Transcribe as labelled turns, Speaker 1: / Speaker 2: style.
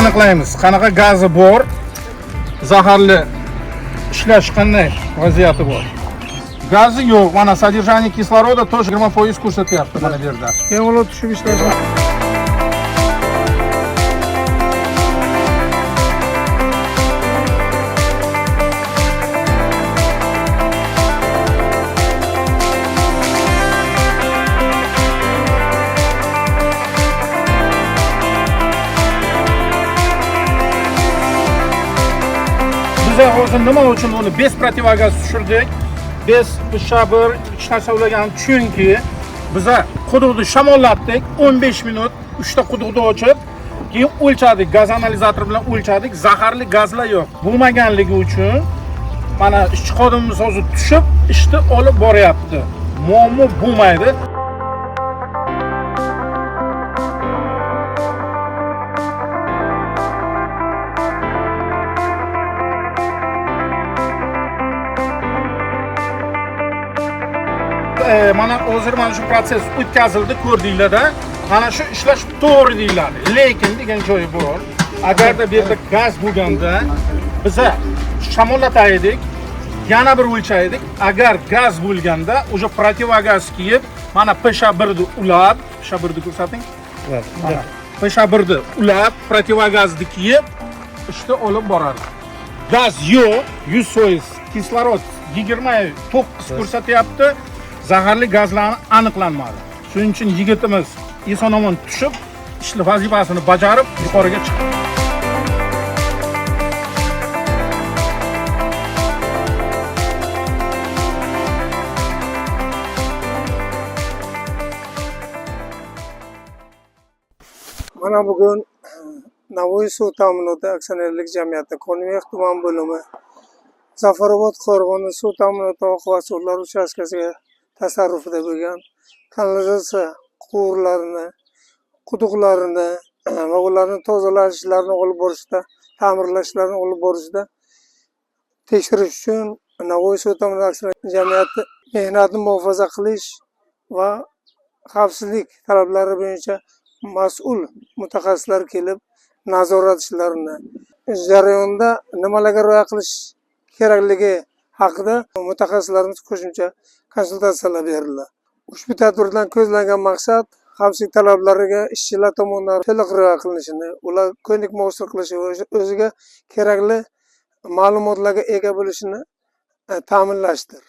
Speaker 1: aniqlaymiz. Qanaqa gazi bor, zaharli ishlash qanday vaziyati bor. Gazi yo'q, mana содержание кислорода тоже 20% ko'rsatyapti mana bu yerda.
Speaker 2: Bemalol tushib ishlash.
Speaker 1: Biz hozir nima uchun uni bez protivagaz tushirdik? Bez shabir hech narsa ulagan chunki biza quduqni shamollatdik 15 minut 3 ta quduqni ochib, keyin o'lchadik, gaz analizator bilan o'lchadik, zaharli gazlar yo'q. Bo'lmaganligi uchun mana ishchi xodimimiz hozir tushib ishni olib boryapti. Muammo bo'lmaydi. Mana hozir mana shu proses o'tkazildi, ko'rdinglar-da. Mana shu ishlash to'g'ri deyiladi. Lekin degan joyi bor. Agarda bu yerda gaz bo'lganda biza shamollataydik, yana bir o'lchaydik. Agar gaz bo'lganda o'sha protivagaz kiyib, mana PSH1 ni ulab, PSH1 ni ko'rsating. Mana PSH1 ni ulab, protivagazni kiyib ishni olib boradi. Gaz yo'q, 100% kislorod 29 ko'rsatyapti. Zaharli gazlarni aniqlanmadi. Shuning uchun yigitimiz eson-omon tushib, ishli vazifasini bajarib, yuqoriga chiqdi.
Speaker 2: Mana bugun Navoiy suv ta'minoti aksionerlik jamiyati Konimix tuman bo'limi Zafarobod Qo'rg'oni suv ta'minoti oqova suvlar uchastkasiga tasarrufida bo'lgan kanalizatsiya quvurlarini, quduqlarini va ularni tozalashlarini olib borishda, ta'mirlashlarini olib borishda tekshirish uchun Navoiy suv ta'minoti aksionerlik jamiyati mehnatni muhofaza qilish va xavfsizlik talablari bo'yicha mas'ul mutaxassislar kelib nazorat ishlarini jarayonda nimalarga rioya qilish kerakligi haqida mutaxassislarimiz qo'shimcha konsultatsiyalar berildi. Ushbu tadbirdan ko'zlangan maqsad xavfsizlik talablariga ishchilar tomonidan to'liq rioya qilinishini, ular ko'nikma qilishi va o'ziga kerakli ma'lumotlarga ega bo'lishini ta'minlashdir.